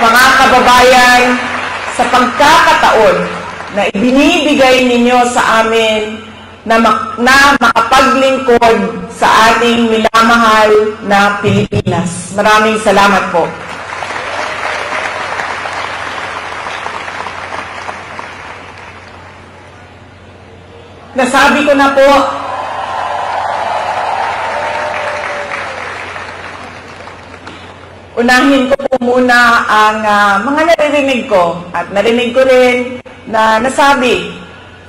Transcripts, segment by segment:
mga kababayan, sa pagkakataon na ibinibigay ninyo sa amin na makapaglingkod sa ating minamahal na Pilipinas. Maraming salamat po. Nasabi ko na po, unahin ko po muna ang mga naririnig ko at narinig ko rin na nasabi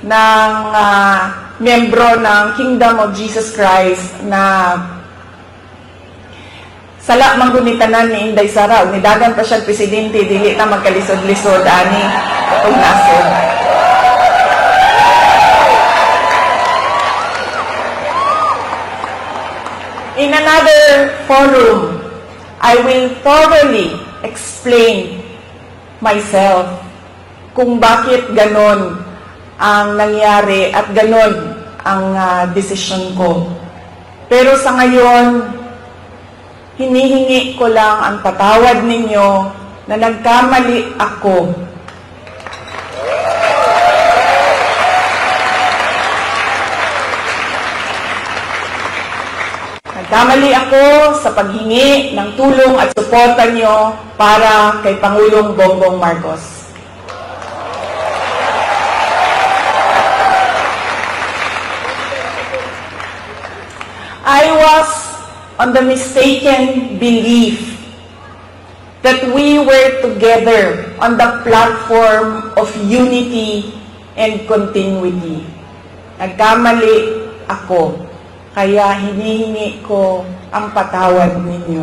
ng miyembro ng Kingdom of Jesus Christ na sala manggunitanan ni Inday Sara, unidagan pa siya presidente, dili na magkalisod-lisod ani o nasod. In another forum, I will thoroughly explain myself kung bakit ganon ang nangyari at ganon ang desisyon ko. Pero sa ngayon, hinihingi ko lang ang patawad ninyo na nagkamali ako. Nagkamali ako sa paghingi ng tulong at suporta nyo para kay Pangulong Bongbong Marcos. I was on the mistaken belief that we were together on the platform of unity and continuity. Nagkamali ako, kaya hinihingi ko ang patawad ninyo.